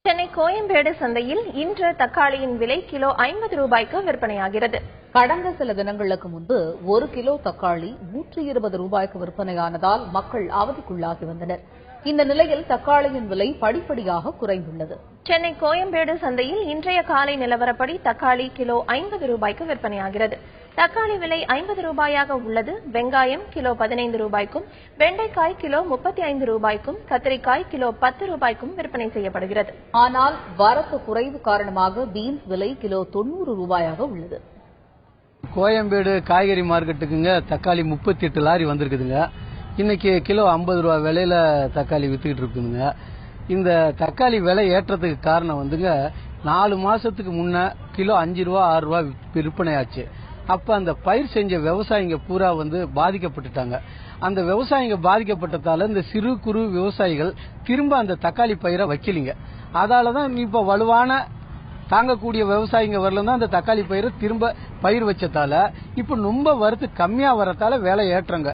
சென்னை கோயம்பேடு சந்தையில் இன்று தக்காளியின் விலை கிலோ 50 ரூபாய்க்கு விற்பனையாகிறது. கடந்த சில தினங்களுக்கு முன்பு 1 கிலோ தக்காளி 120 ரூபாய்க்கு விற்பனையானதால் மக்கள் அவதிக்குள்ளாகி வந்தனர். இந்த நிலையில் தக்காளியின் விலை படிப்படியாக குறைந்துள்ளது. சென்னை கோயம்பேடு சந்தையில் இன்றைய காலை நிலவரப்படி தக்காளி கிலோ 50 ரூபாய்க்கு விற்பனையாகிறது. தக்காளி விலை 50 ரூபாயாக உள்ளது. வெங்காயம் கிலோ 15 ரூபாய்க்கும், வெண்டைக்காய் கிலோ 35 ரூபாய்க்கும், கத்திரிக்காய் கிலோ 10 ரூபாய்க்கும் விற்பனை செய்யப்படுகிறது. ஆனால் வரத்து குறைவு காரணமாக பீன்ஸ் விலை கிலோ 90 ரூபாயாக உள்ளது. கோயம்பேடு காய்கறி மார்க்கெட்டுக்குங்க தக்காளி 38 லாரி வந்திருக்குதுங்க. இன்னைக்கு கிலோ 50 ரூபா விலையில தக்காளி வித்துக்கிட்டு இருக்குதுங்க. இந்த தக்காளி விலை ஏற்றத்துக்கு காரணம் வந்துங்க 4 மாசத்துக்கு முன்ன கிலோ 5 ரூபா 6 ரூபா விற்பனை ஆச்சு. அப்ப அந்த பயிர் செஞ்ச விவசாயிங்க பூரா பாதிக்கப்பட்டுட்டாங்க. அந்த விவசாயிங்க பாதிக்கப்பட்டதால இந்த சிறு குறு விவசாயிகள் திரும்ப அந்த தக்காளி பயிரை வைக்கலிங்க. அதாலதான் இப்ப வலுவான தாங்கக்கூடிய விவசாயிங்க வரலாம் அந்த தக்காளி பயிரை திரும்ப பயிர் வச்சதால இப்ப ரொம்ப வரத்து கம்மியா வரத்தால விலை ஏற்றங்க.